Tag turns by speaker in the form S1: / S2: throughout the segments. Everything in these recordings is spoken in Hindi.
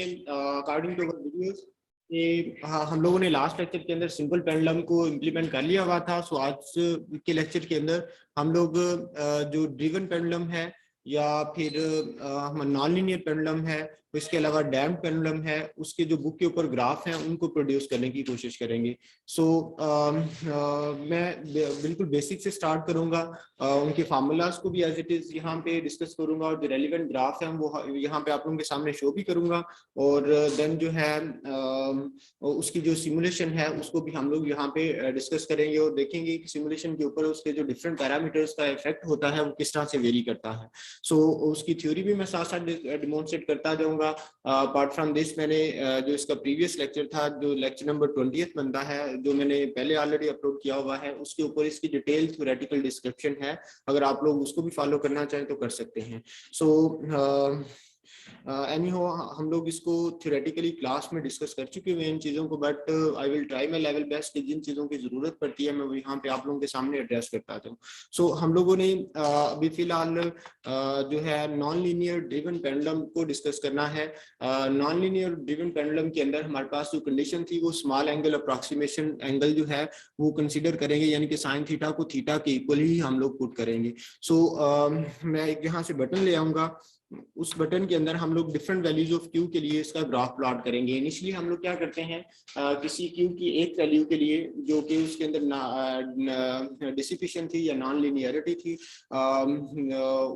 S1: अकॉर्डिंग टू वीडियोस कि हम लोगों ने लास्ट लेक्चर के अंदर सिंपल पेंडुलम को इम्प्लीमेंट कर लिया हुआ था। सो आज के लेक्चर के अंदर हम लोग जो ड्रिवन पेंडुलम है या फिर हम नॉन लीनियर पेंडुलम है, इसके अलावा डैम्ड पेंडुलम है, उसके जो बुक के ऊपर ग्राफ हैं उनको प्रोड्यूस करने की कोशिश करेंगे। सो मैं बिल्कुल बेसिक से स्टार्ट करूंगा, उनके फार्मूलाज को भी एज इट इज यहाँ पे डिस्कस करूंगा और जो रेलिवेंट ग्राफ है वो यहाँ पे आप लोगों के सामने शो भी करूंगा। और देन जो है उसकी जो सिमुलेशन है उसको भी हम लोग यहाँ पे डिस्कस करेंगे और देखेंगे कि सिमुलेशन के ऊपर उसके जो डिफरेंट पैरामीटर्स का इफेक्ट होता है वो किस तरह से वेरी करता है। सो उसकी थ्योरी भी मैं साथ साथ डिमोन्स्ट्रेट करता जाऊंगा। अपार्ट फ्रॉम दिस मैंने जो इसका प्रीवियस लेक्चर था, जो लेक्चर नंबर 20 बनता है, जो मैंने पहले ऑलरेडी अपलोड किया हुआ है, उसके ऊपर इसकी डिटेल थ्योरेटिकल डिस्क्रिप्शन है। अगर आप लोग उसको भी फॉलो करना चाहें तो कर सकते हैं। सो एनीहो हम लोग इसको थ्योरेटिकली क्लास में डिस्कस कर चुके हुए हैं इन चीज़ों को, but I will try my level best कि जिन चीज़ों की ज़रूरत पड़ती है मैं वो यहाँ पे आप लोगों के सामने एड्रेस करता हूँ। सो हम लोगों ने अभी फिलहाल जो है नॉन लीनियर ड्रिवन पेंडुलम को डिस्कस करना है। नॉन लीनियर ड्रिवन पेंडुलम के अंदर हमारे पास जो कंडीशन थी वो स्मॉल एंगल अप्रॉक्सीमेशन एंगल जो है वो कंसिडर करेंगे, यानी कि साइन थीटा को थीटा के इक्वल ही हम लोग पुट करेंगे। सो मैं एक यहाँ से बटन ले आऊंगा, उस बटन के अंदर हम लोग डिफरेंट वैल्यूज ऑफ क्यू के लिए इसका ग्राफ प्लॉट करेंगे। इनिशियली हम लोग क्या करते हैं, किसी क्यू की एक वैल्यू के लिए जो कि उसके अंदर डिसिपेशन थी या नॉन लिनियरिटी थी,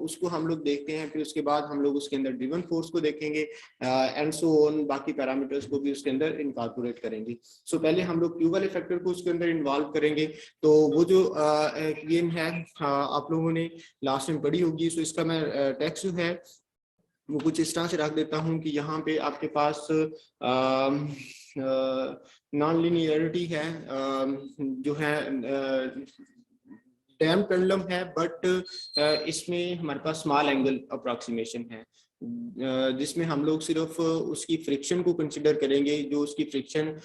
S1: उसको हम लोग देखते हैं। फिर उसके बाद हम लोग उसके अंदर ड्रिवन फोर्स को देखेंगे एंड सो ऑन, बाकी पैरामीटर्स को भी उसके अंदर इनकॉर्पोरेट करेंगे। सो पहले हम लोग क्यू वाले फैक्टर को उसके अंदर इन्वॉल्व करेंगे। तो वो जो गेम है आप लोगों ने लास्ट में पढ़ी होगी। सो इसका मैं टेक्स्ट जो है वो कुछ इस तरह से रख देता हूं कि यहाँ पे आपके पास नॉन लिनियरिटी है, जो है डैम्ड पेंडुलम है, बट इसमें हमारे पास स्मॉल एंगल अप्रॉक्सीमेशन है, जिसमें हम लोग सिर्फ उसकी फ्रिक्शन को कंसिडर करेंगे, जो उसकी फ्रिक्शन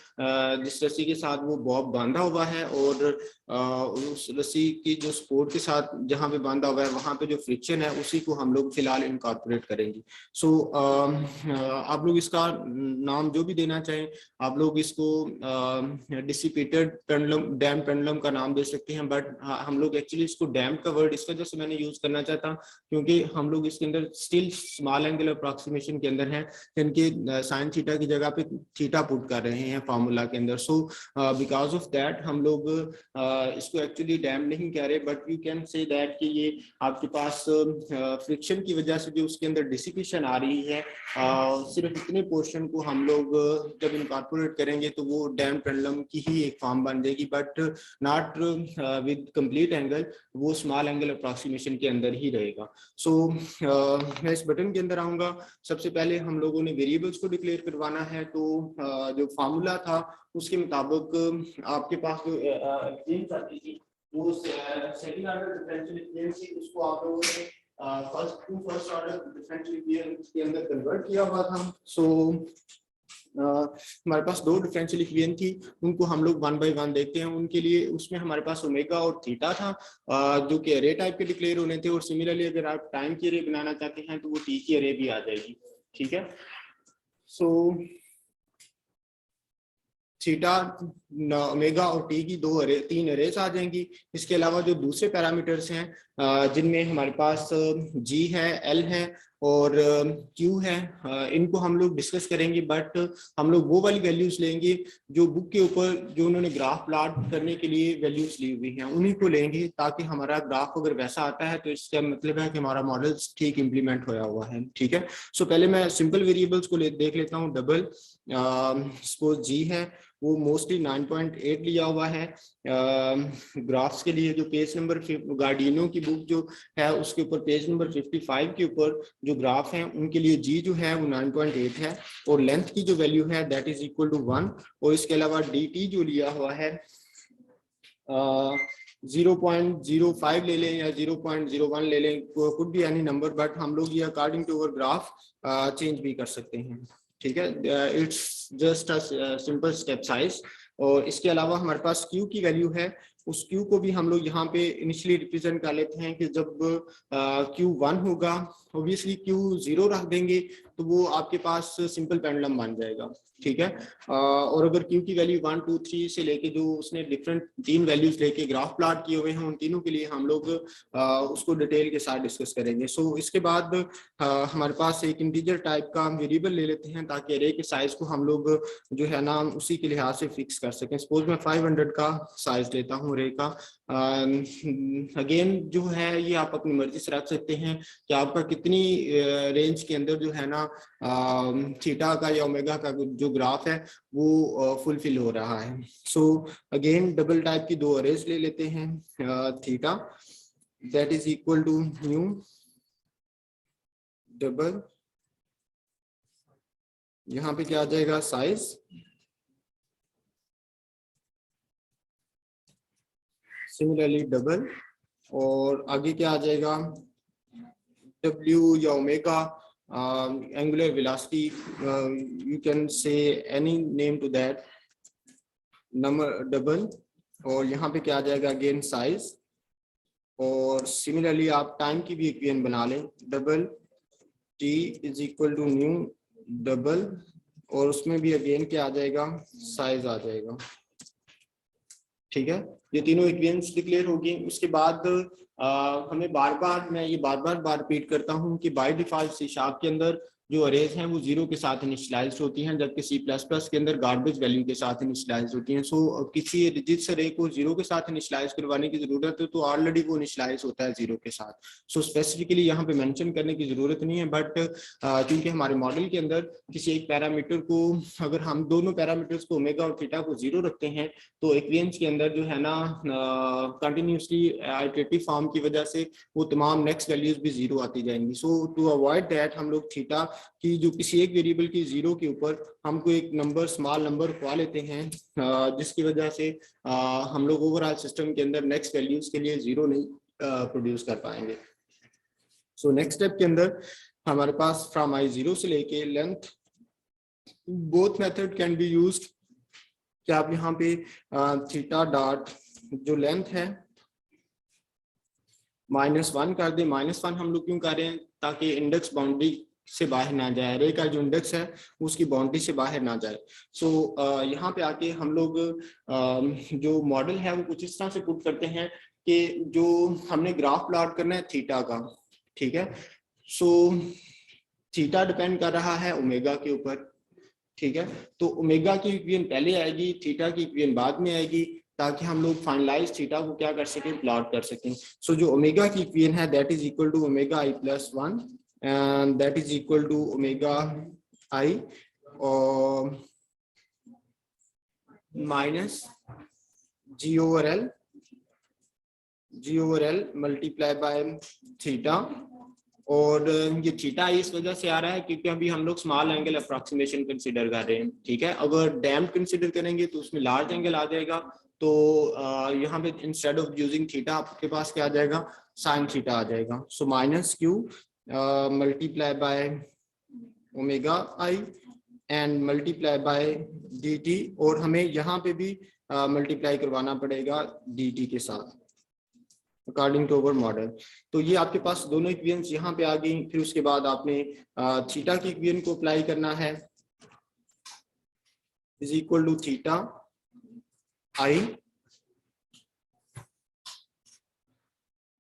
S1: जिस रस्सी के साथ वो बॉब बांधा हुआ है और उस रस्सी की जो सपोर्ट के साथ जहाँ पे बांधा हुआ है वहाँ पे जो फ्रिक्शन है उसी को हम लोग फिलहाल इनकॉर्पोरेट करेंगे। सो आप लोग इसका नाम जो भी देना चाहें, आप लोग इसको डिसिपेटेड पेंडुलम, डैम्ड पेंडुलम का नाम दे सकते हैं, बट हम लोग एक्चुअली इसको डैम्ड का वर्ड इस वजह से मैंने यूज करना चाहता क्योंकि हम लोग इसके अंदर स्टिल स्मॉल एंगल अप्रॉक्सीमेशन के अंदर है, जिनके साइन थीटा की जगह पे थीटा पुट कर रहे हैं फार्मूला के अंदर। सो बिकॉज ऑफ दैट हम लोग इसको एक्चुअली डैम नहीं कह रहे, but you can say that कि ये आपके पास फ्रिक्शन की वजह से जो उसके अंदर डिसिपेशन आ रही है, सिर्फ इतने पोर्शन को हम लोग जब इनकॉर्पोरेट करेंगे तो वो डैम पेंडुलम की ही एक फॉर्म बन जाएगी, but not with complete angle, वो स्मॉल एंगल अप्रॉक्सीमेशन के अंदर ही रहेगा। सो मैं इस बटन के अंदर आऊंगा। सबसे पहले हम लोगों ने वेरिएबल्स को डिक्लेयर करवाना है। तो जो फार्मूला था उसके मुताबिक आपके पास जो एक्सचेंज आती थी वो सेकंड ऑर्डर डिफरेंशियल इक्वेशन थी, उसको आप लोगों ने फर्स्ट ऑर्डर डिफरेंशियल इक्वेशन के अंदर कन्वर्ट किया हुआ था। सो हमारे पास दो डिफरेंशियल इक्वेशन थी, उनको हम लोग वन बाय वन देखते हैं। उनके लिए उसमें हमारे पास ओमेगा और थीटा था, जो कि अरे टाइप के डिक्लेयर होने थे, और सिमिलरली अगर आप टाइम की अरे बनाना चाहते हैं तो वो टी की अरे भी आ जाएगी। ठीक है, सो थीटा, ओमेगा और टी की तीन अरेज आ जाएंगी। इसके अलावा जो दूसरे पैरामीटर्स हैं जिनमें हमारे पास जी है, एल है और क्यू है, इनको हम लोग डिस्कस करेंगे, बट हम लोग वो वाली वैल्यूज लेंगे जो बुक के ऊपर जो उन्होंने ग्राफ प्लॉट करने के लिए वैल्यूज ली हुई हैं उन्हीं को लेंगे, ताकि हमारा ग्राफ अगर वैसा आता है तो इसका मतलब है कि हमारा मॉडल ठीक इम्प्लीमेंट होया हुआ है। ठीक है, सो पहले मैं सिंपल वेरिएबल्स को देख लेता हूँ। डबल सपोज जी है, वो मोस्टली 9.8 लिया हुआ है। ग्राफ्स के लिए जो पेज नंबर गार्डियनो की बुक जो है उसके ऊपर पेज नंबर 55 के ऊपर जो ग्राफ हैं उनके लिए जी जो है वो 9.8 है, और लेंथ की जो वैल्यू है दैट इज इक्वल टू 1। और इसके अलावा डी टी जो लिया हुआ है 0.05 ले लें या 0.01 ले लें, could be any number, but हम लोग ये according to our graph change भी कर सकते हैं। ठीक है, it's just a simple step size. और इसके अलावा हमारे पास क्यू की वैल्यू है, उस क्यू को भी हम लोग यहाँ पे इनिशियली रिप्रेजेंट कर लेते हैं कि जब क्यू 1 होगा, ऑब्वियसली क्यू 0 रख देंगे तो वो आपके पास सिंपल पेंडुलम बन जाएगा, ठीक है। और अगर Q की वैल्यू 1, 2, 3 से लेके जो उसने डिफरेंट 3 वैल्यूज लेके ग्राफ प्लॉट किए हुए हैं, उन तीनों के लिए हम लोग उसको डिटेल के साथ डिस्कस करेंगे। सो इसके बाद हमारे पास एक इंटीजर टाइप का वेरिएबल ले लेते हैं ताकि अरे के साइज को हम लोग जो है ना उसी के लिहाज से फिक्स कर सकें। सपोज मैं 500 का साइज लेता हूँ अरे का। अगेन जो है ये आप अपनी मर्जी से रख सकते हैं कि आपका कितनी रेंज के अंदर जो है ना थीटा का या ओमेगा का जो ग्राफ है वो फुलफिल हो रहा है। सो अगेन डबल टाइप की 2 अरेज ले लेते हैं। Theta that is equal to new double, यहाँ पे क्या आ जाएगा साइज, सिमिलरली डबल, और आगे क्या आ जाएगा W या omega, angular velocity, you can say any name to that number double, और यहाँ पे क्या आ जाएगा अगेन साइज, और सिमिलरली आप टाइम की भी इक्वेशन बना लें, double T is equal to new double, और उसमें भी अगेन क्या आ जाएगा साइज आ जाएगा, ठीक है। ये तीनों इक्वेशंस डिक्लेयर होगी। उसके बाद हमें मैं ये बार बार रिपीट करता हूँ कि बाय डिफॉल्ट सी शार्प के अंदर जो अरेज हैं वो 0 के साथ इनिशियलाइज्ड होती हैं, जबकि C++ के अंदर गार्बेज वैल्यू के साथ इनिशियलाइज्ड होती हैं। सो किसी जिस अरे को 0 के साथ इनिशियलाइज करवाने की जरूरत है तो ऑलरेडी वो इनिशियलाइज होता है 0 के साथ। सो स्पेसिफिकली यहाँ पे मेंशन करने की जरूरत नहीं है, बट क्योंकि हमारे मॉडल के अंदर किसी एक पैरामीटर को, अगर हम दोनों पैरामीटर्स को ओमेगा और थीटा को 0 रखते हैं तो इक्वेशंस के अंदर जो है ना कंटिन्यूसली आइटरेटिव फॉर्म की वजह से वो तमाम नेक्स्ट वैल्यूज भी 0 आती जाएंगी। सो टू अवॉइड दैट हम लोग थीटा कि जो किसी एक वेरिएबल की 0 के ऊपर हमको एक नंबर स्मॉल नंबर पा लेते हैं, जिसकी वजह से हम लोग ओवरऑल सिस्टम के अंदर नेक्स्ट वैल्यूज के लिए 0 नहीं प्रोड्यूस कर पाएंगे। सो नेक्स्ट स्टेप के अंदर हमारे पास फ्रॉम I0 से लेके length, both method can be used, कि आप यहाँ पे थीटा डॉट जो लेंथ है -1 कर दे। -1 हम लोग क्यों कर रहे हैं, ताकि इंडेक्स बाउंड्री से बाहर ना जाए, अरे का जो इंडेक्स है उसकी बाउंड्री से बाहर ना जाए। सो यहाँ पे आके हम लोग जो मॉडल है वो कुछ इस तरह से पुट करते हैं कि जो हमने ग्राफ प्लॉट करना है थीटा का, ठीक है। सो थीटा डिपेंड कर रहा है ओमेगा के ऊपर, ठीक है। तो ओमेगा की इक्वेशन पहले आएगी, थीटा की इक्वेशन बाद में आएगी, ताकि हम लोग फाइनलाइज थीटा को क्या कर सकें, प्लॉट कर सकें। सो जो ओमेगा की इक्वेशन है that is equal to omega I+1 and that is equal to omega I और minus G/L multiply by theta. और ये थीटा इस वजह से आ रहा है क्योंकि अभी हम लोग स्मॉल एंगल अप्रॉक्सीमेशन कंसीडर कर रहे हैं, ठीक है। अगर डैम्प कंसीडर करेंगे तो उसमें लार्ज एंगल आ जाएगा, तो यहाँ पे इंस्टेड ऑफ यूजिंग थीटा आपके पास क्या आ जाएगा, साइन थीटा आ जाएगा। सो -Q multiply by omega I and multiply by dt, और हमें यहाँ पे भी मल्टीप्लाई करवाना पड़ेगा dt के साथ अकॉर्डिंग टू अवर मॉडल। तो ये आपके पास दोनों इक्वेशंस यहाँ पे आ गई। फिर उसके बाद आपने थीटा की इक्वेशन को अप्लाई करना है, is equal to theta I,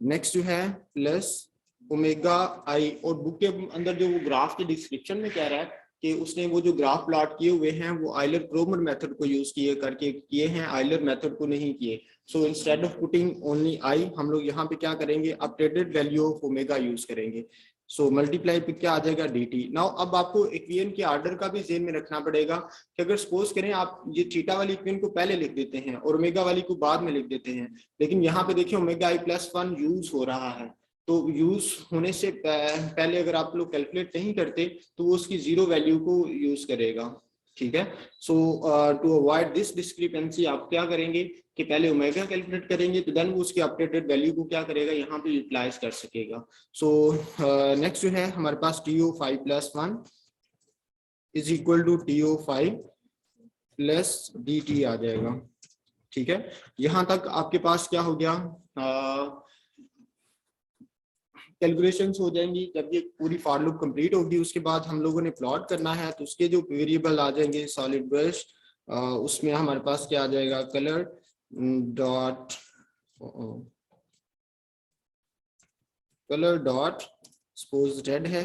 S1: next जो है प्लस ओमेगा I, और बुक के अंदर जो वो ग्राफ के डिस्क्रिप्शन में कह रहा है कि उसने वो जो ग्राफ प्लॉट किए हुए हैं वो आइलर क्रोमर मेथड को यूज किए हैं, आइलर मेथड को नहीं किए। So instead of putting only I, हम लोग यहाँ पे क्या करेंगे, updated value of omega use करेंगे। सो मल्टीप्लाई पे क्या आ जाएगा dt। नाउ अब आपको इक्वेशन के ऑर्डर का भी ज़हन में रखना पड़ेगा कि अगर सपोज करें आप ये थीटा वाली इक्वेशन को पहले लिख देते हैं और ओमेगा वाली को बाद में लिख देते हैं, लेकिन यहाँ पे देखिए ओमेगा I+1 यूज हो रहा है, तो यूज होने से पहले अगर आप लोग कैलकुलेट नहीं करते तो वो उसकी 0 वैल्यू को यूज करेगा, ठीक है। सो टू अवॉइड दिस डिस्क्रिपेंसी आप क्या करेंगे कि पहले ओमेगा कैलकुलेट करेंगे, तो देन वो उसकी अपडेटेड वैल्यू को क्या करेगा, यहाँ पे यूटिलाइज कर सकेगा। सो नेक्स्ट जो है हमारे पास TO5+1 is equal to TO5 plus dt आ जाएगा, ठीक है। यहाँ तक आपके पास क्या हो गया, कैलकुलेशंस हो जाएंगी। जब ये पूरी फॉर लूप कंप्लीट होगी उसके बाद हम लोगों ने प्लॉट करना है, तो उसके जो वेरिएबल आ जाएंगे सॉलिड ब्रश, उसमें हमारे पास क्या आ जाएगा, कलर डॉट सपोज रेड है,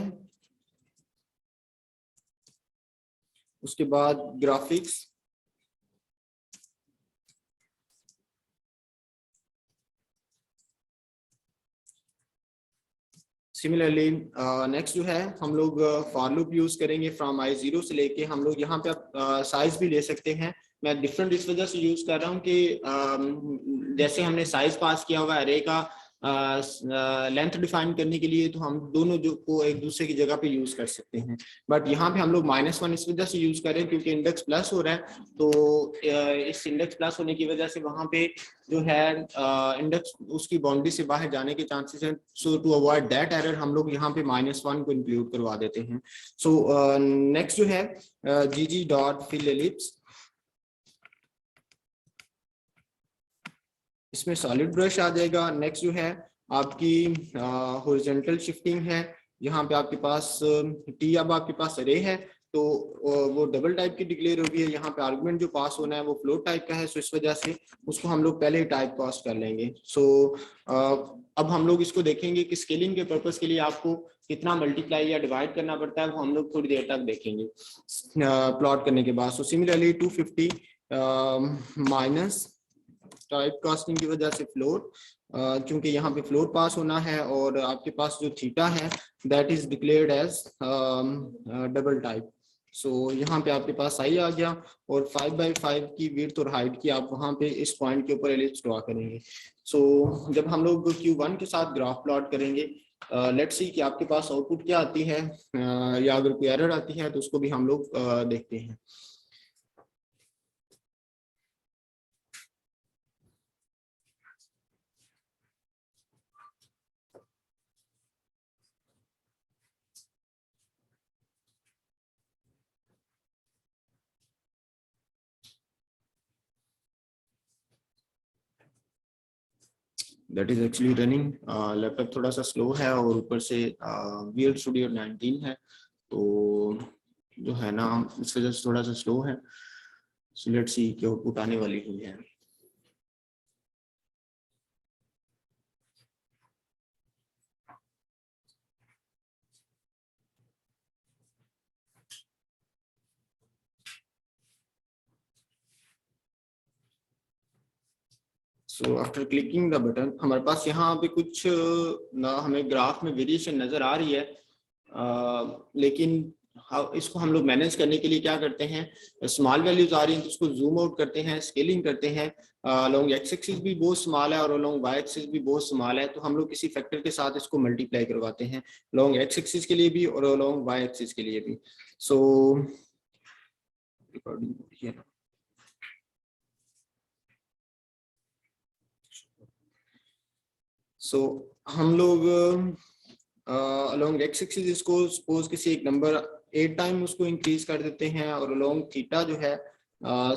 S1: उसके बाद ग्राफिक्स, सिमिलरली नेक्स्ट जो है हम लोग फॉर लूप यूज करेंगे फ्रॉम i0 से लेके, हम लोग यहाँ पे आप साइज भी ले सकते हैं। मैं डिफरेंट इस वजह से यूज कर रहा हूँ कि जैसे हमने साइज पास किया हुआ अरे का लेंथ डिफाइन करने के लिए, तो हम दोनों जो को एक दूसरे की जगह पे यूज कर सकते हैं। बट यहाँ पे हम लोग -1 इस वजह से यूज कर रहे हैं क्योंकि इंडेक्स प्लस हो रहा है, तो इस इंडेक्स प्लस होने की वजह से वहां पे जो है इंडेक्स उसकी बाउंड्री से बाहर जाने के चांसेस हैं। सो टू अवॉइड दैट एरर हम लोग यहाँ पे -1 को इंक्लूड करवा देते हैं। सो नेक्स्ट जो है gg.fill ellipse, इसमें सॉलिड ब्रश आ जाएगा। नेक्स्ट जो है आपकी हॉरिजॉन्टल शिफ्टिंग है, यहाँ पे आपके पास टी, अब आपके पास अरे है तो वो डबल टाइप की डिक्लेयर होगी है। यहाँ पे आर्गुमेंट जो पास होना है वो फ्लोट टाइप का है, सो इस वजह से उसको हम लोग पहले ही टाइप पास कर लेंगे। सो अब हम लोग इसको देखेंगे कि स्केलिंग के पर्पस के लिए आपको कितना मल्टीप्लाई या डिवाइड करना पड़ता है, वो हम लोग थोड़ी देर तक देखेंगे प्लॉट करने के बाद। So similarly 250 minus type casting की वजह से फ्लोट, क्योंकि यहाँ पे फ्लोट पास होना है और आपके पास जो थीटा है that is declared as double type. So यहाँ पे आपके पास आई आ गया और 5x5 की विड्थ और हाइट की आप वहाँ पे इस पॉइंट के ऊपर एलिप्स ड्रॉ करेंगे। सो जब हम लोग Q1 के साथ ग्राफ प्लॉट करेंगे, लेट्स सी कि आपके पास आउटपुट क्या आती है, या अगर कोई एरर आती है तो उसको भी हम लोग देखते हैं। That is actually running, laptop थोड़ा सा स्लो है और ऊपर से विजुअल स्टूडियो 19 है, तो जो है ना इस वजह से थोड़ा सा स्लो है। सो लेट्स सी कि आउटपुट आने वाली हुई है। So after clicking the button हमारे पास यहाँ पे कुछ ना हमें ग्राफ में वेरिएशन नजर आ रही है, लेकिन इसको हम लोग मैनेज करने के लिए क्या करते हैं, स्मॉल वैल्यूज आ रही हैं तो उसको जूम आउट करते हैं, स्केलिंग करते हैं। अलोंग एक्स एक्सिस भी बहुत स्मॉल है और अलोंग वाई एक्सिस भी बहुत स्मॉल है, तो हम लोग किसी फैक्टर के साथ इसको मल्टीप्लाई करवाते हैं, अलोंग एक्स एक्सिस के लिए भी और अलोंग वाई एक्सिस के लिए भी। सो रिकॉर्डिंग सो हम लोग अलोंग एक्स एक्सिस इसको सपोज किसी एक नंबर 8 टाइम उसको इंक्रीज कर देते हैं, और अलोंग थीटा जो है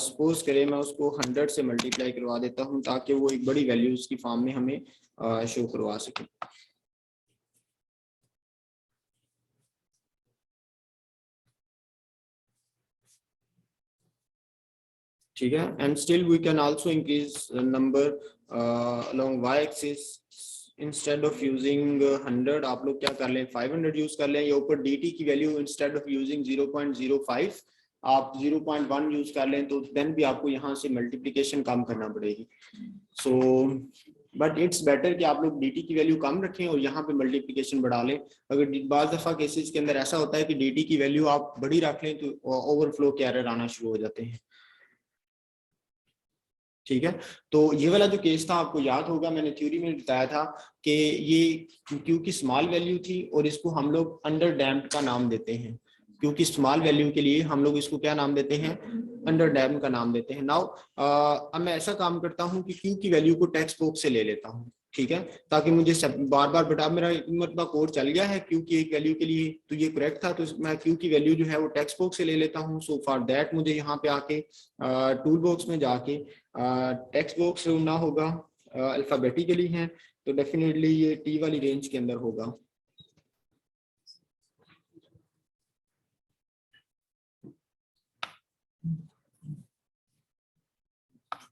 S1: सपोज करें मैं उसको 100 से मल्टीप्लाई करवा देता हूं ताकि वो एक बड़ी वैल्यूज की फॉर्म में हमें शो करवा सके। ठीक है, and still we can also increase number along Y axis. Instead of using 100 आप लोग क्या कर लें, 500 यूज कर लें, या ऊपर dt की वैल्यू इंस्टेड ऑफ यूजिंग 0.05 आप 0.1 यूज कर लें, तो देन भी आपको यहाँ से मल्टीप्लिकेशन कम करना पड़ेगी। सो बट इट्स बेटर कि आप लोग dt की वैल्यू कम रखें और यहाँ पे मल्टीप्लिकेशन बढ़ा लें। अगर बाज़ दफा केसेस के अंदर ऐसा होता है कि dt की वैल्यू आप बड़ी रख लें तो ओवरफ्लो के एरर आना शुरू हो जाते हैं। ठीक है, तो ये वाला जो केस था आपको याद होगा, मैंने थ्योरी में बताया था कि ये क्योंकि स्मॉल वैल्यू थी और इसको हम लोग अंडर डैम्प्ड का नाम देते हैं, क्योंकि स्मॉल वैल्यू के लिए हम लोग इसको क्या नाम देते हैं, अंडर डैम्प्ड का नाम देते हैं। नाउ अब मैं ऐसा काम करता हूँ कि क्यू की वैल्यू को टेक्स्ट बॉक्स से ले लेता हूँ, ठीक है, ताकि मुझे बार बार बता, मेरा मतलब कोड चल गया है क्यू की एक वैल्यू के लिए, तो ये करेक्ट था, तो मैं क्यू की वैल्यू जो है वो टेक्स्ट बॉक्स से ले लेता हूँ। सो फॉर दैट मुझे यहाँ पे आके टूल बॉक्स में जाके टेक्स्ट बॉक्स ढूंढना होगा, अल्फाबेटिकली है तो डेफिनेटली ये टी वाली रेंज के अंदर होगा।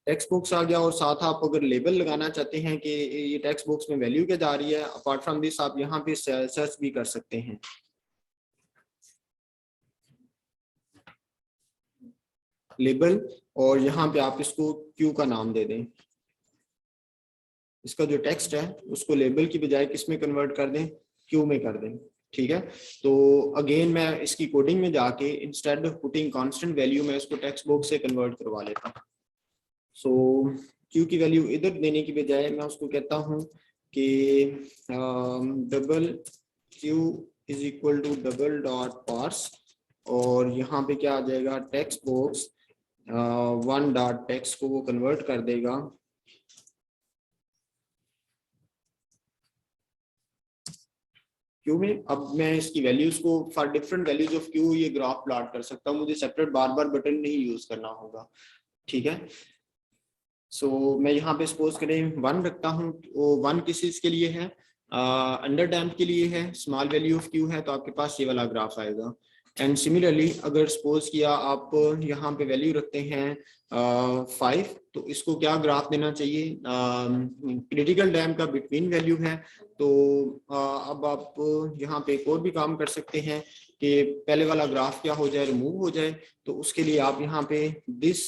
S1: टेक्स्ट बॉक्स आ गया और साथ आप अगर लेबल लगाना चाहते हैं कि ये टेक्स्ट बॉक्स में वैल्यू क्या जा रही है, अपार्ट फ्रॉम दिस आप यहाँ पे सर्च भी कर सकते हैं। लेबल, और यहाँ पे आप इसको क्यू का नाम दे दें। इसका जो टेक्स्ट है उसको लेबल की बजाय किस में कन्वर्ट कर दें, क्यू में कर दें। ठीक है, तो अगेन मैं इसकी कोडिंग में जाके instead of putting constant value मैं इसको टेक्स्ट बॉक्स से कन्वर्ट करवा लेता हूँ। सो क्यू की वैल्यू इधर देने की बजाय मैं उसको कहता हूँ कि double Q is equal to double dot parse, और यहाँ पे क्या आ जाएगा, text box one dot text को वो कन्वर्ट कर देगा क्यू में। अब मैं इसकी वैल्यूज को for different values of Q ये ग्राफ प्लॉट कर सकता हूँ, मुझे सेपरेट बार बार बटन नहीं यूज करना होगा। ठीक है, सो मैं यहाँ पे सपोज करें 1 रखता हूँ, वो 1 किस चीज के लिए है, अंडर डैम्प के लिए है, स्मॉल वैल्यू ऑफ क्यू है, तो आपके पास ये वाला ग्राफ आएगा। एंड सिमिलरली अगर सपोज किया आप यहाँ पे वैल्यू रखते हैं 5, तो इसको क्या ग्राफ देना चाहिए, क्रिटिकल डैम्प का बिटवीन वैल्यू है। तो अब आप यहाँ पे एक और भी काम कर सकते हैं कि पहले वाला ग्राफ क्या हो जाए, रिमूव हो जाए। तो उसके लिए आप यहाँ पे दिस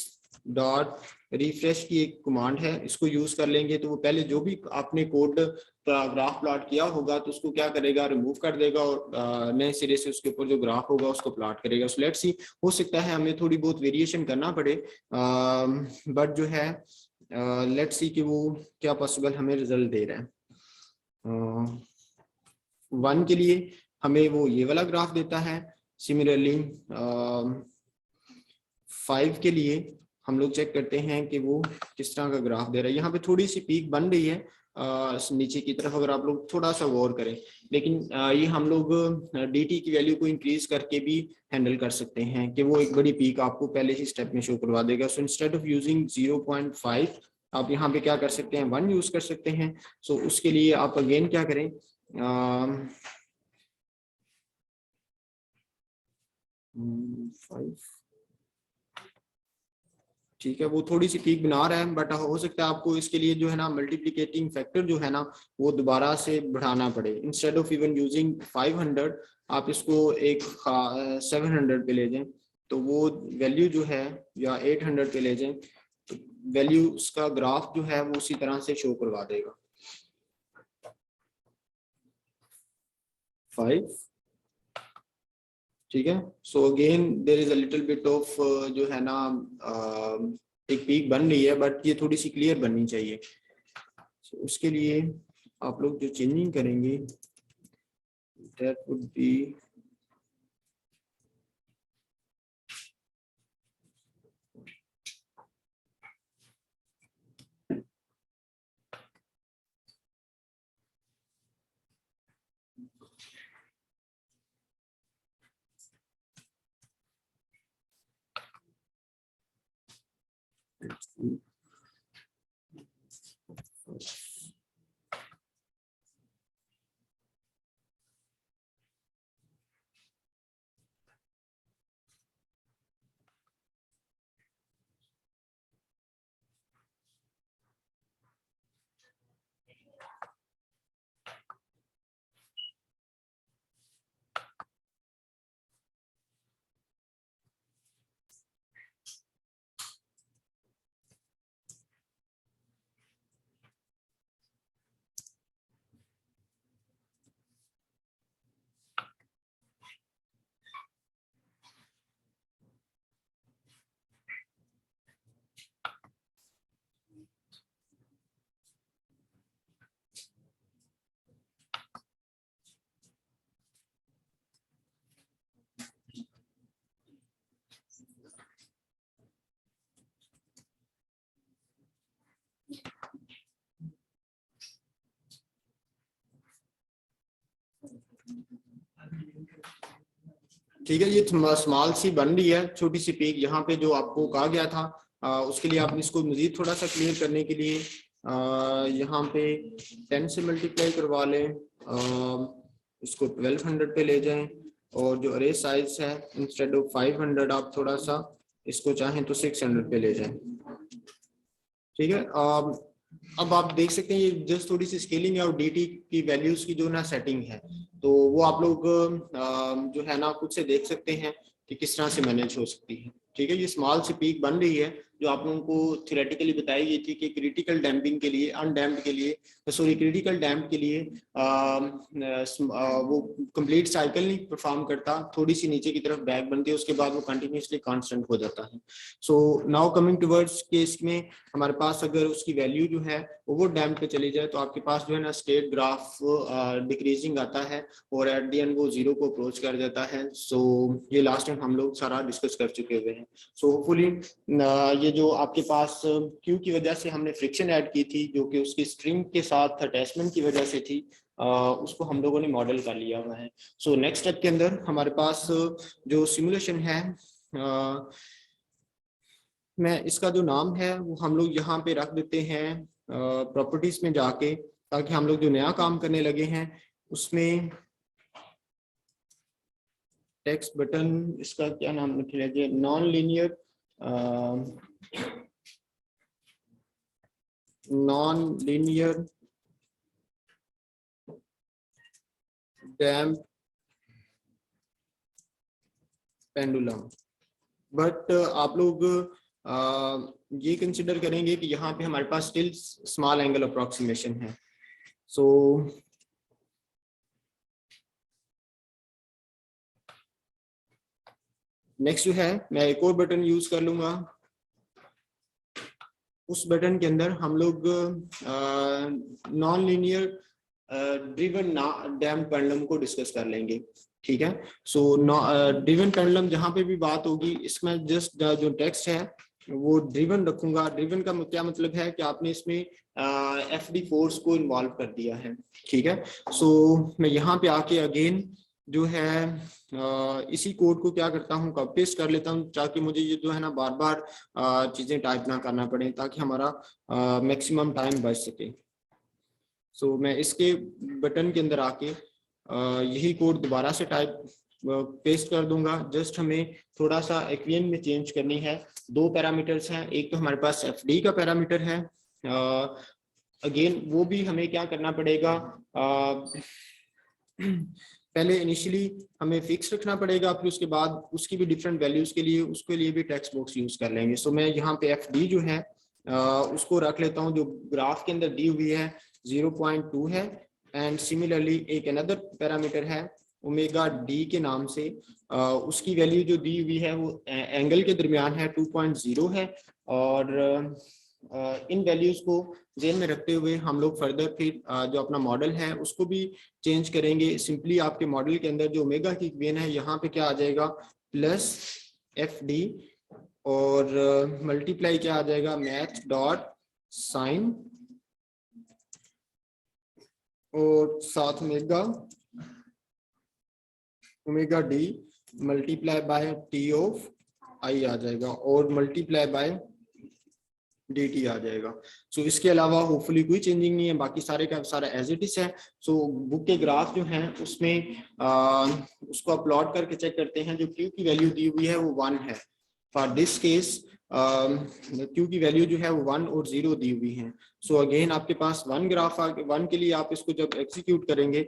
S1: डॉट रिफ्रेश की एक कमांड है, इसको यूज कर लेंगे, तो वो पहले जो भी आपने कोड का ग्राफ प्लॉट किया होगा तो उसको क्या करेगा, रिमूव कर देगा और नए सिरे से उसके ऊपर जो ग्राफ होगा उसको प्लॉट करेगा। सो लेट्स सी, हो सकता है हमें थोड़ी बहुत वेरिएशन करना पड़े, बट जो है लेट्स सी कि वो क्या पॉसिबल हमें रिजल्ट दे रहा है। 1 के लिए हमें वो ये वाला ग्राफ देता है, सिमिलरली 5 के लिए हम लोग चेक करते हैं कि वो किस तरह का ग्राफ दे रहा है। यहाँ पे थोड़ी सी पीक बन रही है नीचे की तरफ, अगर आप लोग थोड़ा सा गौर करें, लेकिन ये हम लोग dt की वैल्यू को इंक्रीज करके भी हैंडल कर सकते हैं कि वो एक बड़ी पीक आपको पहले ही स्टेप में शो करवा देगा। सो इंस्टेड ऑफ यूजिंग 0.5 आप यहाँ पे क्या कर सकते हैं, 1 यूज कर सकते हैं। सो उसके लिए आप अगेन क्या करें, 5, ठीक है, वो थोड़ी सी पीक बना रहा है, बट हो सकता है आपको इसके लिए जो है ना मल्टीप्लिकेटिंग फैक्टर जो है ना वो दोबारा से बढ़ाना पड़े। इंस्टेड ऑफ इवन यूजिंग 500 आप इसको एक 700 पे ले जाएं, तो वो वैल्यू जो है, या 800 पे ले जाएं, तो वैल्यू उसका ग्राफ जो है वो उसी तरह से शो करवा देगा। 5, ठीक है। So again there is a little bit of जो है ना एक पीक बन रही है, बट ये थोड़ी सी क्लियर बननी चाहिए। so, उसके लिए आप लोग जो चेंजिंग करेंगे दैट वुड बी ठीक है। ये स्मॉल सी बन रही है, छोटी सी पीक यहाँ पे जो आपको कहा गया था। उसके लिए आप इसको मजीद थोड़ा सा क्लियर करने के लिए यहाँ पे 10 से मल्टीप्लाई करवा लें, इसको 1200 पे ले जाएं, और जो अरे साइज है इंस्टेड ऑफ 500 आप थोड़ा सा इसको चाहें तो 600 पे ले जाएं। ठीक है, अब आप देख सकते हैं ये जस्ट थोड़ी सी स्केलिंग है और dt की वैल्यूज की जो ना सेटिंग है, तो वो आप लोग जो है ना खुद से देख सकते हैं कि किस तरह से मैनेज हो सकती है। ठीक है, ये स्मॉल सी पीक बन रही है जो आप लोगों को थ्योरेटिकली बताई गई थी कि क्रिटिकल डैम्पिंग के लिए, अनडैम्प्ड के लिए, सॉरी क्रिटिकल डैम्प के लिए वो कंप्लीट साइकिल नहीं परफॉर्म करता, थोड़ी सी नीचे की तरफ बैक बनती है, उसके बाद वो कंटिन्यूसली कांस्टेंट हो जाता है। So now coming towards case में हमारे पास अगर उसकी वैल्यू जो है वो डैम्प पे चली जाए तो आपके पास जो है ना स्टेट ग्राफ डिक्रीजिंग आता है और एट दी एंड वो जीरो को अप्रोच कर जाता है। सो ये लास्ट टाइम हम लोग सारा डिस्कस कर चुके हुए हैं। सो होपफुली ये जो आपके पास क्यू की वजह से हमने फ्रिक्शन ऐड की थी जो कि उसकी स्ट्रिंग के साथ अटैचमेंट की वजह से थी, उसको हम लोगों ने मॉडल कर लिया हुआ है। सो नेक्स्ट स्टेप के अंदर हमारे पास जो सिमुलेशन है, मैं इसका जो नाम है वो हम लोग यहाँ पे रख देते हैं प्रॉपर्टीज में जाके, ताकि हम लोग जो नया काम करने लगे हैं उसमें टेक्स्ट बटन, इसका क्या नाम रखेंगे, non linear damp pendulum. But आप लोग ये कंसिडर करेंगे कि यहाँ पे हमारे पास स्टिल स्मॉल एंगल अप्रोक्सीमेशन है। सो नेक्स्ट जो है मैं एक और बटन यूज कर लूंगा, उस बटन के अंदर हम लोग नॉन लीनियर ड्रिवन डैम्प पेंडुलम को डिस्कस कर लेंगे। ठीक है, सो ड्रिवन पेंडुलम जहां पे भी बात होगी इसमें जस्ट जो टेक्स्ट है वो ड्रिवन रखूंगा। ड्रिवन का क्या मतलब है कि आपने इसमें एफडी फोर्स को इन्वॉल्व कर दिया है। ठीक है, सो मैं यहाँ पे आके अगेन जो है इसी कोड को क्या करता हूँ, कॉपी पेस्ट कर लेता हूँ ताकि मुझे ये जो है ना बार बार चीजें टाइप ना करना पड़े, ताकि हमारा मैक्सिमम टाइम बच सके। सो मैं इसके बटन के अंदर आके यही कोड दोबारा से टाइप पेस्ट कर दूंगा। जस्ट हमें थोड़ा सा एक्वियन में चेंज करनी है। दो पैरामीटर्स हैं, एक तो हमारे पास एफडी का पैरामीटर है, अगेन वो भी हमें क्या करना पड़ेगा, पहले इनिशियली हमें फिक्स रखना पड़ेगा, फिर उसके बाद उसकी भी डिफरेंट वैल्यूज के लिए उसके लिए भी टेक्स्ट बॉक्स यूज कर लेंगे। सो मैं यहाँ पे एफडी जो है उसको रख लेता हूँ, जो ग्राफ के अंदर दी हुई है 0.2 है। एंड सिमिलरली एक अनदर पैरामीटर है ओमेगा डी के नाम से, उसकी वैल्यू जो दी हुई है वो एंगल के दरमियान है 2.0 है। और इन वैल्यूज को ध्यान में रखते हुए हम लोग फर्दर फिर जो अपना मॉडल है उसको भी चेंज करेंगे। सिंपली आपके मॉडल के अंदर जो ओमेगा की इक्वेशन है यहाँ पे क्या आ जाएगा, प्लस एफ डी और मल्टीप्लाई क्या आ जाएगा, मैथ डॉट साइन और साथ omega D multiply by T of I आ जाएगा और मल्टीप्लाई बाय dt आ जाएगा। सो इसके अलावा होपफुली कोई चेंजिंग नहीं है, बाकी सारे का सारा एज इट इज है। सो बुक के ग्राफ जो हैं उसमें उसको आप प्लॉट करके चेक करते हैं, जो क्यू की वैल्यू दी हुई है वो 1 है। फॉर दिस केस क्यू की वैल्यू जो है वो 1 और 0 दी हुई है। सो अगेन आपके पास 1 ग्राफ 1 के लिए आप इसको जब एग्जीक्यूट करेंगे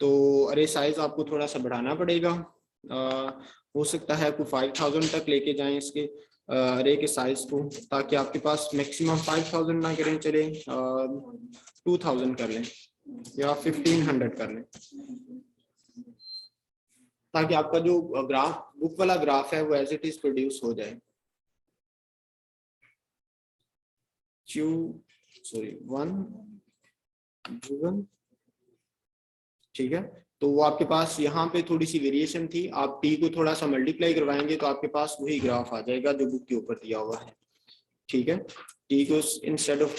S1: तो अरे साइज आपको थोड़ा सा बढ़ाना पड़ेगा, हो सकता है कोई 5000 तक लेके जाएं इसके अरे के साइज को, ताकि आपके पास मैक्सिमम 5000 ना करें, चले 2000 कर लें या 1500 कर लें, ताकि आपका जो ग्राफ बुक वाला ग्राफ है वो एज इट इज प्रोड्यूस हो जाए। ठीक है, तो वो आपके पास यहाँ पे थोड़ी सी वेरिएशन थी, आप टी को थोड़ा सा मल्टीप्लाई करवाएंगे तो आपके पास वही ग्राफ आ जाएगा जो बुक के ऊपर दिया हुआ है। ठीक है, टी को इंस्टेड ऑफ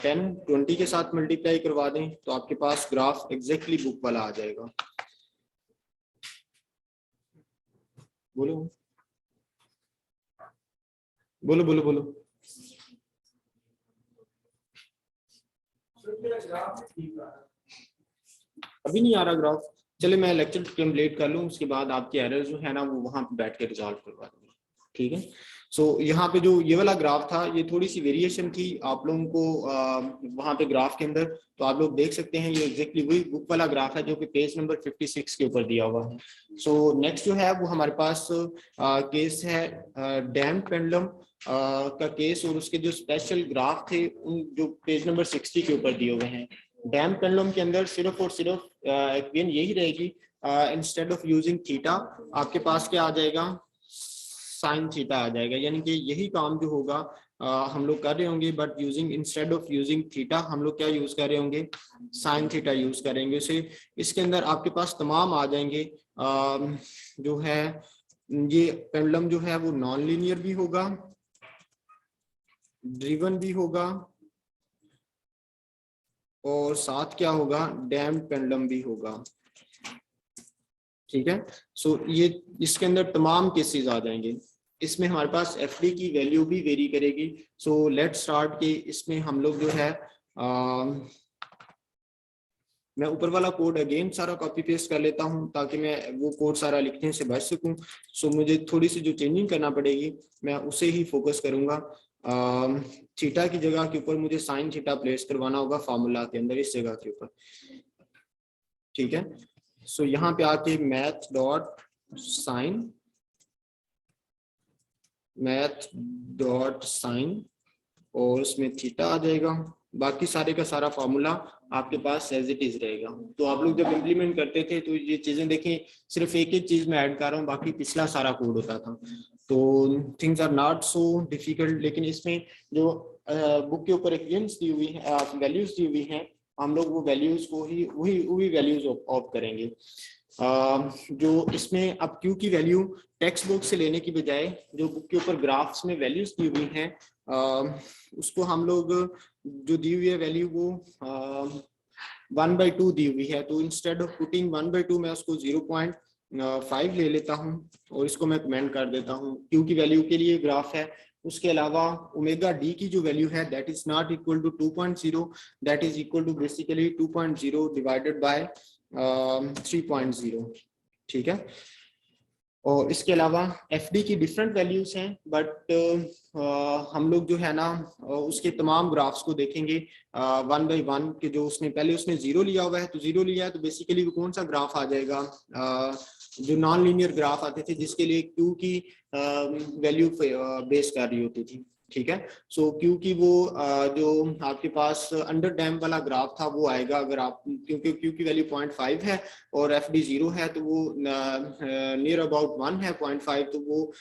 S1: 10-20 के साथ मल्टीप्लाई करवा दें तो आपके पास ग्राफ एग्जैक्टली बुक वाला आ जाएगा। बोलो बोलो बोलो बोलो। अभी नहीं आ रहा ग्राफ, चले मैं लेक्चर कंप्लीट कर लूँ, उसके बाद आपके एरर जो है ना वो वहां पे बैठ के रिजॉल्व करवा दूंगा। ठीक है। सो यहाँ पे जो ये वाला ग्राफ था, ये थोड़ी सी वेरिएशन थी आप लोगों को वहाँ पे ग्राफ के अंदर, तो आप लोग देख सकते हैं ये एग्जैक्टली वही बुक वाला ग्राफ है जो कि पेज नंबर 56 के ऊपर दिया हुआ है। सो नेक्स्ट जो है वो हमारे पास केस है डैम पेंडुलम का केस, और उसके जो स्पेशल ग्राफ थे उन जो पेज नंबर 60 के ऊपर दिए हुए हैं। डैम पेंडुलम के अंदर सिर्फ और सिर्फ इक्वेशन यही रहेगी, इंस्टेड ऑफ यूजिंग थीटा आपके पास क्या आ जाएगा, साइन थीटा आ जाएगा, यानी कि यही काम जो होगा हम लोग कर रहे होंगे, but using instead of using theta हम लोग क्या यूज कर रहे होंगे, साइन थीटा यूज करेंगे। उसे इसके अंदर आपके पास तमाम आ जाएंगे, जो है ये पेंडुलम जो है वो नॉन लीनियर भी होगा, ड्रिवन भी होगा, और साथ क्या होगा, डैम्ड पेंडुलम भी होगा। ठीक है। सो ये इसके अंदर तमाम केसेस आ जाएंगे। इसमें हमारे पास एफ डी की वैल्यू भी वेरी करेगी। सो लेट्स स्टार्ट के इसमें हम लोग जो है मैं ऊपर वाला कोड अगेन सारा कॉपी पेस्ट कर लेता हूं ताकि मैं वो कोड सारा लिखने से बच सकूं। सो मुझे थोड़ी सी जो चेंजिंग करना पड़ेगी मैं उसे ही फोकस करूंगा। थीटा की जगह के ऊपर मुझे साइन थीटा प्लेस करवाना होगा फार्मूला के अंदर, इस जगह के ऊपर। ठीक है। सो यहाँ पे आके मैथ डॉट साइन और उसमें थीटा आ जाएगा, बाकी सारे का सारा फार्मूला आपके पास एज इट इज रहेगा। तो आप लोग जब इम्प्लीमेंट करते थे तो ये चीजें देखें, सिर्फ एक एक चीज में ऐड कर रहा हूँ, बाकी पिछला सारा कोड होता था। तो things are not so difficult, लेकिन इसमें जो बुक के ऊपर एक्सपीरियंस दी हुई है, वैल्यूज दी हुई हैं, हम लोग वो वैल्यूज को ही वही वैल्यूज ऑप्ट करेंगे। जो इसमें अब क्यू की वैल्यू टेक्स्ट बुक से लेने की बजाय जो बुक के ऊपर ग्राफ्स में वैल्यूज दी हुई हैं, उसको हम लोग जो दी हुई है वैल्यू वो 1/2 दी हुई है, तो इंस्टेड ऑफ पुटिंग 1/2 मैं उसको 0.5 ले लेता हूं और इसको मैं कमेंट कर देता हूं। क्यू की वैल्यू के लिए ग्राफ है। उसके अलावा ओमेगा डी की जो वैल्यू है that is not equal to 2.0, that is equal to basically 2.0 divided by 3.0। ठीक है। और इसके अलावा एफ डी की डिफरेंट वैल्यूज हैं, बट हम लोग जो है ना उसके तमाम ग्राफ्स को देखेंगे 1 by 1 के। जो उसने पहले उसने 0 लिया हुआ है, तो 0 लिया है तो बेसिकली वो कौन सा ग्राफ आ जाएगा, जो नॉन लीनियर ग्राफ आते थे जिसके लिए क्यू की वैल्यू बेस कर रही होती थी। ठीक है। सो क्यू की वो जो आपके पास अंडर डैम वाला ग्राफ था वो आएगा, अगर आप, क्योंकि क्यू की वैल्यू 0.5 है और एफ डी 0 है, तो वो नियर अबाउट 1 है 0.5, तो वो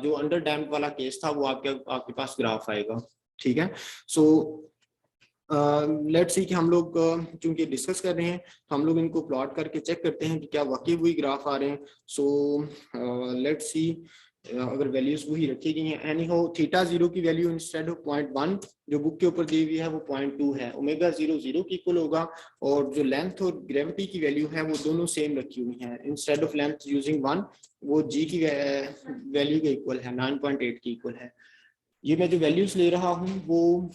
S1: जो अंडर डैम वाला केस था वो आपके पास ग्राफ आएगा। ठीक है। सो लेट्स सी कि हम लोग चूंकि डिस्कस कर रहे हैं तो हम लोग इनको प्लॉट करके चेक करते हैं कि क्या वाकई वही ग्राफ आ रहे हैं। सो लेट्स सी अगर वैल्यूज वही रखी गई हैं। एनी हो थीटा 0 की वैल्यू इंस्टेड ऑफ 0.1 जो बुक के ऊपर दी हुई है वो 0.2 है, ओमेगा 0 0 की इक्वल होगा, और जो लेंथ और ग्रेविटी की वैल्यू है वो दोनों सेम रखी हुई हैं। इंस्टेड ऑफ लेंथ यूजिंग 1 वो जी की वैल्यू के इक्वल है, 9.8 की इक्वल है। ये मैं जो वैल्यूज ले रहा हूँ वो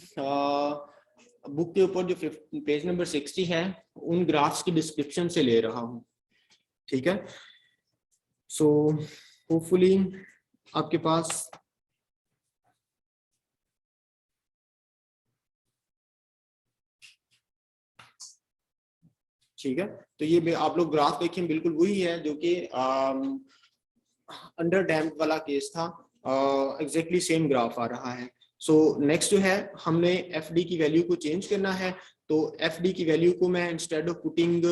S1: बुक के ऊपर जो पेज नंबर 60 है उन ग्राफ्स की डिस्क्रिप्शन से ले रहा हूँ। ठीक है। सो होपफुली आपके पास ठीक है। तो ये आप लोग ग्राफ देखें, बिल्कुल वही है जो कि अंडर डैम वाला केस था, एग्जैक्टली सेम ग्राफ आ रहा है। सो नेक्स्ट जो है हमने एफ डी की वैल्यू को चेंज करना है। तो एफ डी की वैल्यू को मैं instead of putting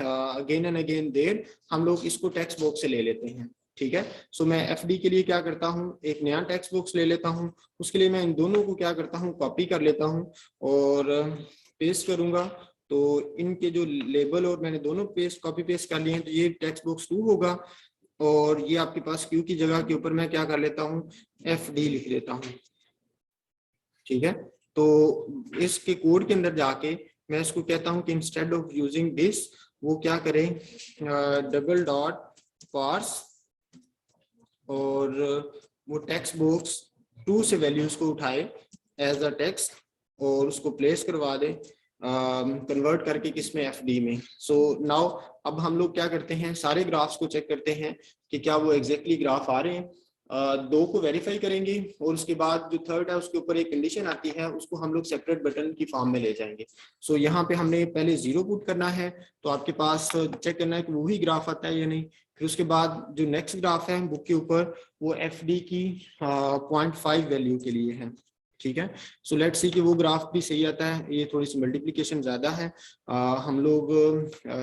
S1: again and again there, हम लोग इसको टेक्स्ट बॉक्स से ले लेते हैं। ठीक है। सो मैं एफ डी के लिए क्या करता हूँ, एक नया टेक्स्ट बॉक्स ले लेता हूँ। उसके लिए मैं इन दोनों को क्या करता हूँ, कॉपी कर लेता हूँ और पेस्ट करूंगा। तो इनके जो लेबल और मैंने दोनों कॉपी पेस्ट कर लिए हैं, तो ये टेक्स्ट बॉक्स 2 होगा, और ये आपके पास क्यू की जगह के ऊपर मैं क्या कर लेता हूँ, एफ डी लिख देता हूँ। ठीक है। तो इसके कोड के अंदर जाके मैं इसको कहता हूँ कि इंस्टेड ऑफ यूजिंग दिस वो क्या करें, डबल डॉट पार्स, और वो टेक्स्ट बॉक्स 2 से वैल्यूज को उठाए एज अ टेक्स्ट और उसको प्लेस करवा दे कन्वर्ट करके किसमें, एफ डी में। सो नाउ अब हम लोग क्या करते हैं, सारे ग्राफ्स को चेक करते हैं कि क्या वो एग्जैक्टली ग्राफ आ रहे हैं। दो को वेरीफाई करेंगे और उसके बाद जो थर्ड है उसके ऊपर एक कंडीशन आती है, उसको हम लोग सेपरेट बटन की फॉर्म में ले जाएंगे। सो यहाँ पे हमने पहले 0 पुट करना है, तो आपके पास चेक करना है कि वही ग्राफ आता है या नहीं। फिर उसके बाद जो नेक्स्ट ग्राफ है बुक के ऊपर, वो FD की 0.5 वैल्यू के लिए है। ठीक है, सो लेट्स सी कि वो ग्राफ भी सही आता है। ये थोड़ी सी मल्टीप्लिकेशन ज्यादा है, हम लोग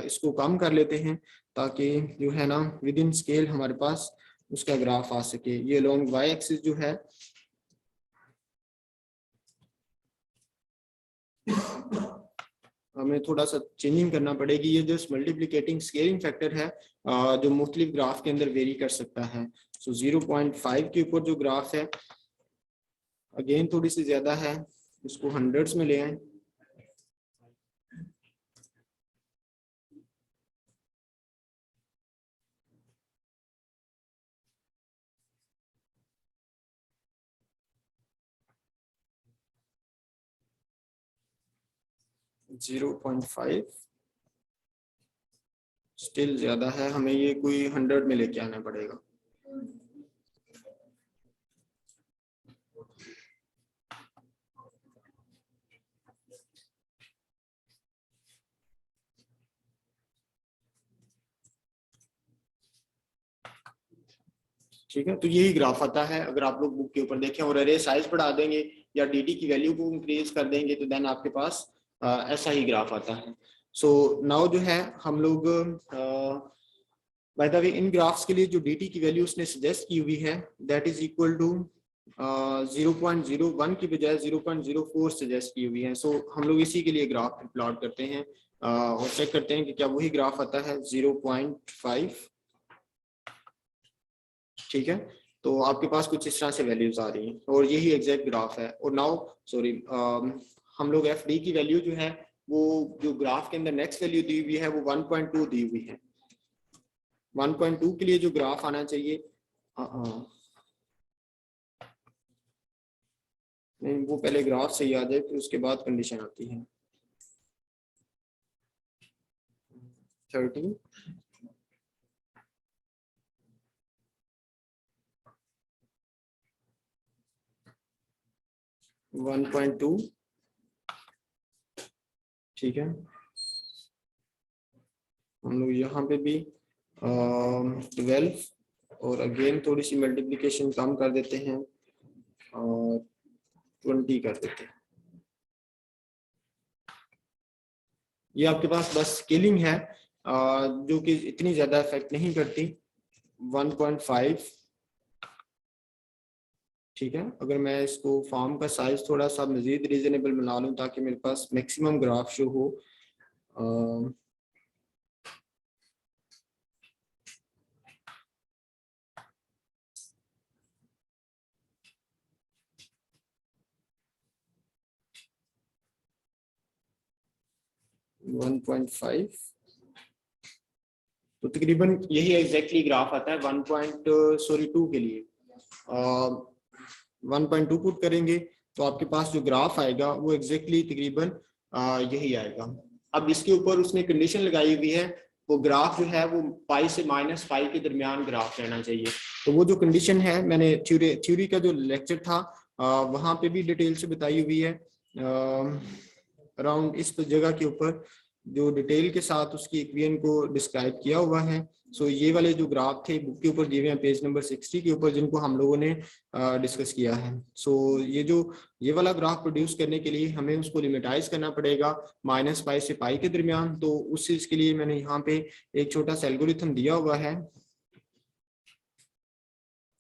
S1: इसको कम कर लेते हैं ताकि जो है ना विद इन स्केल हमारे पास उसका ग्राफ आ सके। ये लॉन्ग वाई एक्सिस जो है हमें थोड़ा सा चेंजिंग करना पड़ेगी। ये जस्ट मल्टीप्लिकेटिंग स्केलिंग फैक्टर है जो मुख्तलिफ ग्राफ के अंदर वेरी कर सकता है। सो 0.5 के ऊपर जो ग्राफ है अगेन थोड़ी सी ज्यादा है, इसको हंड्रेड्स में ले आए। जीरो पॉइंट फाइव स्टिल ज्यादा है, हमें ये कोई 100 में लेके आना पड़ेगा। ठीक है, तो यही ग्राफ आता है अगर आप लोग बुक के ऊपर देखें और अरे साइज बढ़ा देंगे या डी की वैल्यू को इंक्रीज कर देंगे तो देन आपके पास ऐसा ही ग्राफ आता है। सो नाउ जो है हम लोग by the way in graphs के लिए जो डी की वैल्यू उसने सजेस्ट की हुई है दैट इज इक्वल टू 0.01 की बजाय 0.04 सजेस्ट की हुई है। सो हम लोग इसी के लिए ग्राफ प्लॉट करते हैं और चेक करते हैं कि क्या वही ग्राफ आता है 0.5। ठीक है, तो आपके पास कुछ इस तरह से वैल्यूज आ रही हैं और यही एग्जैक्ट ग्राफ है। और नाउ सॉरी हम लोग FD की वैल्यू जो है वो जो ग्राफ के अंदर नेक्स्ट वैल्यू दी हुई है वो 1.2 दी हुई है। 1.2 के लिए जो ग्राफ आना चाहिए नहीं, वो पहले ग्राफ सही आ जाए फिर उसके बाद कंडीशन आती है। 30 1.2 ठीक है, हम लोग यहाँ पे भी 12 और अगेन थोड़ी सी मल्टीप्लिकेशन कम कर देते हैं और 20 कर देते हैं। ये आपके पास बस स्केलिंग है जो कि इतनी ज्यादा इफेक्ट नहीं करती। 1.5 ठीक है, अगर मैं इसको फॉर्म का साइज थोड़ा सा मजीद रीजनेबल बना लूं ताकि मेरे पास मैक्सिमम ग्राफ शो हो। 1.5 तो तकरीबन यही एग्जैक्टली ग्राफ आता है 1.2 के लिए। 1.2 पुट करेंगे तो आपके पास जो ग्राफ आएगा वो एग्जैक्टली तकरीबन यही आएगा। अब इसके ऊपर उसने कंडीशन लगाई हुई है, वो ग्राफ जो है वो पाई से -पाई के दरमियान ग्राफ रहना चाहिए। तो वो जो कंडीशन है मैंने थ्योरी का जो लेक्चर था वहां पे भी डिटेल से बताई हुई है अराउंड इस जगह के ऊपर जो डिटेल के साथ उसकी इक्वेशन को डिस्क्राइब किया हुआ है। सो ये वाले जो ग्राफ थे बुक के ऊपर दिए हुए हैं पेज नंबर 60 के ऊपर जिनको हम लोगों ने डिस्कस किया है। सो ये वाला ग्राफ प्रोड्यूस करने के लिए हमें उसको लिमिटाइज करना पड़ेगा -पाई से पाई के दरमियान। तो उस चीज के लिए मैंने यहाँ पे एक छोटा सा एल्गोरिथम दिया हुआ है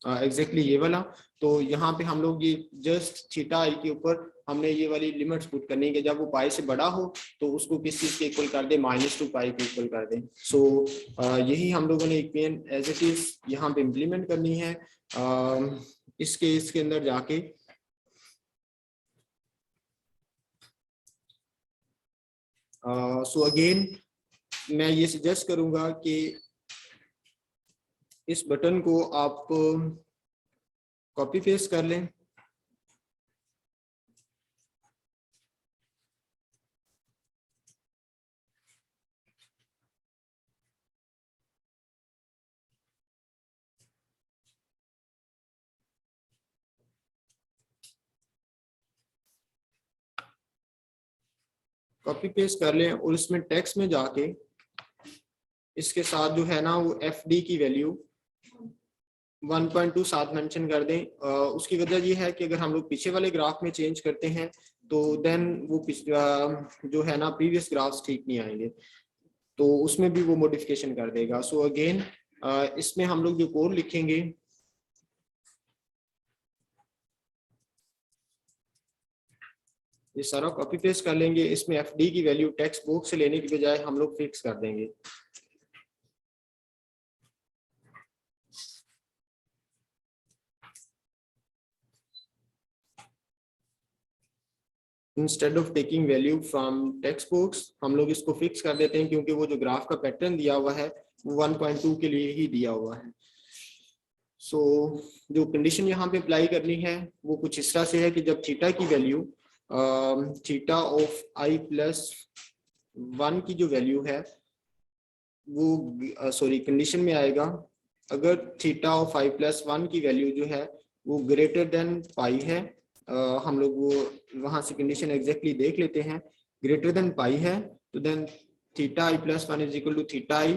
S1: एग्जैक्टली ये वाला। तो यहाँ पे हम लोग ये जस्ट थीटा आई के ऊपर हमने ये वाली लिमिट्स पुट करनी है, जब वो पाई से बड़ा हो तो उसको किस चीज के इक्वल कर दे, -2 पाई के इक्वल कर दे। सो यही हम लोगों ने इक्वेशन एज इट इज यहाँ पे इम्प्लीमेंट करनी है इस केस के अंदर जाके। सो अगेन मैं ये सजेस्ट करूंगा कि इस बटन को आप कॉपी पेस्ट कर लें कॉपी पेस्ट कर लें और इसमें टेक्स्ट में जाके इसके साथ जो है ना वो FD की वैल्यू 1.2 साथ मेंशन कर दें। उसकी वजह ये है कि अगर हम लोग पीछे वाले ग्राफ में चेंज करते हैं तो देन वो जो है ना प्रीवियस ग्राफ्स ठीक नहीं आएंगे, तो उसमें भी वो मॉडिफिकेशन कर देगा। सो अगेन इसमें हम लोग जो कोड लिखेंगे, ये सारा कॉपी पेस्ट कर लेंगे, इसमें FD की वैल्यू टेक्स्ट बॉक्स से लेने की बजाय हम लोग फिक्स कर देंगे। Instead of taking value from text box हम लोग इसको फिक्स कर देते हैं, क्योंकि वो जो ग्राफ का पैटर्न दिया हुआ है वो 1.2 के लिए ही दिया हुआ है। सो जो कंडीशन यहाँ पे अप्लाई करनी है वो कुछ इस तरह से है कि जब थीटा की वैल्यू थीटा ऑफ i+1 की जो वैल्यू है वो सॉरी कंडीशन में आएगा, अगर थीटा ऑफ i+1 की वैल्यू जो है वो ग्रेटर देन पाई है, हम लोग वो वहां से कंडीशन एग्जैक्टली देख लेते हैं, ग्रेटर देन पाई है तो then theta i+1 is equal to theta i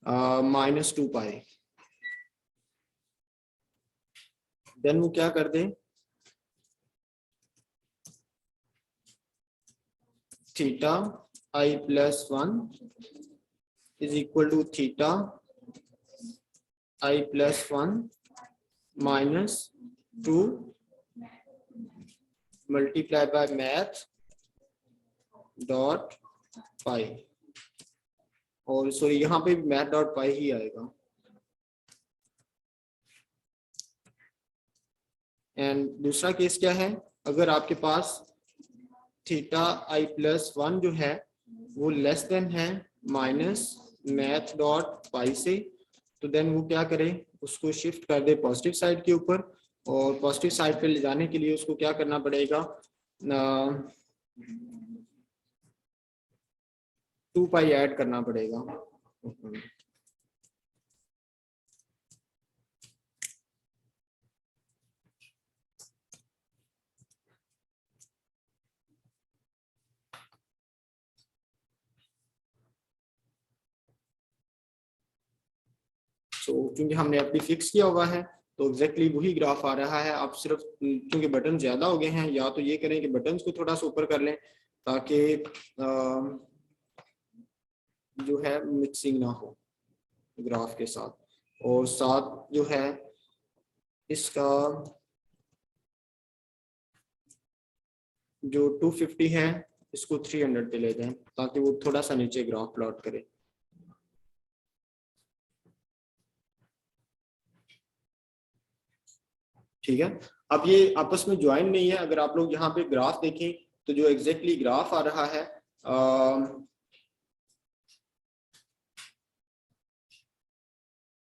S1: -2 pi. Then वो क्या कर दें, theta i+1 is equal to theta i+1 -2 multiply by math dot pi, और सॉरी यहाँ पे मैथ डॉट पाई ही आएगा। एंड दूसरा केस क्या है, अगर आपके पास थीटा i+1 जो है वो लेस देन है माइनस मैथ डॉट पाई से, तो देन वो क्या करे, उसको शिफ्ट कर दे पॉजिटिव साइड के ऊपर, और पॉजिटिव साइड पे ले जाने के लिए उसको क्या करना पड़ेगा, 2 पाई ऐड करना पड़ेगा। क्योंकि हमने अपनी फिक्स किया हुआ है तो एग्जैक्टली वही ग्राफ आ रहा है। आप सिर्फ क्योंकि बटन ज्यादा हो गए हैं, या तो ये करें कि बटन को थोड़ा सा ऊपर कर लें ताकि जो है मिक्सिंग ना हो ग्राफ के साथ, और साथ जो है इसका जो 250 है इसको 300 पे ले जाएं ताकि वो थोड़ा सा नीचे ग्राफ प्लॉट करे। ठीक है, अब ये आपस में ज्वाइन नहीं है। अगर आप लोग यहाँ पे ग्राफ देखें तो जो एग्जैक्टली ग्राफ आ रहा है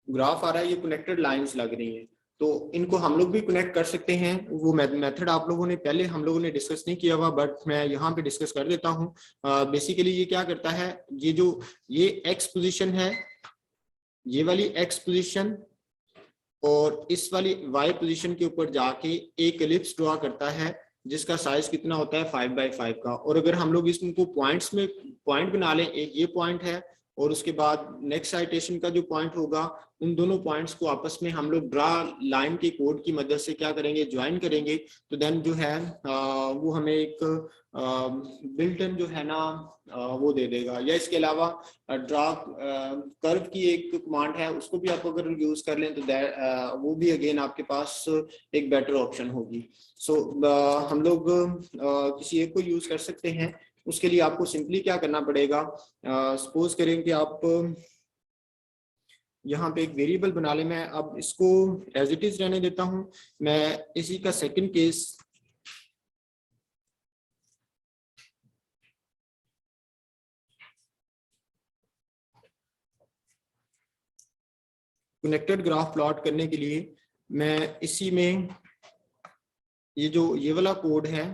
S1: ग्राफ आ रहा है, ये कनेक्टेड लाइंस लग रही हैं, तो इनको हम लोग भी कनेक्ट कर सकते हैं। वो मेथड आप लोगों ने पहले हम लोगों ने डिस्कस नहीं किया हुआ, बट मैं यहाँ पे डिस्कस कर देता हूँ। बेसिकली ये क्या करता है, ये जो ये एक्स पोजीशन है, ये वाली एक्स पोजीशन और इस वाली वाई पोजीशन के ऊपर जाके एक एलिप्स ड्रॉ करता है जिसका साइज कितना होता है 5x5 का। और अगर हम लोग इसको पॉइंट्स में पॉइंट बना लें, एक ये पॉइंट है और उसके बाद नेक्स्ट साइटेशन का जो पॉइंट होगा, उन दोनों पॉइंट्स को आपस में हम लोग ड्रा लाइन के कोड की मदद से क्या करेंगे, ज्वाइन करेंगे, तो देन जो है वो हमें एक बिल्ट इन जो है ना वो दे देगा। या इसके अलावा ड्रा कर्व की एक कमांड है, उसको भी आप अगर यूज कर लें तो वो भी अगेन आपके पास एक बेटर ऑप्शन होगी। सो हम लोग किसी एक को यूज कर सकते हैं। उसके लिए आपको सिंपली क्या करना पड़ेगा, सपोज करें कि आप यहाँ पे एक वेरिएबल बना ले, मैं अब इसको एज इट इज रहने देता हूँ। मैं इसी का second case connected graph plot करने के लिए मैं इसी में ये जो ये वाला कोड है,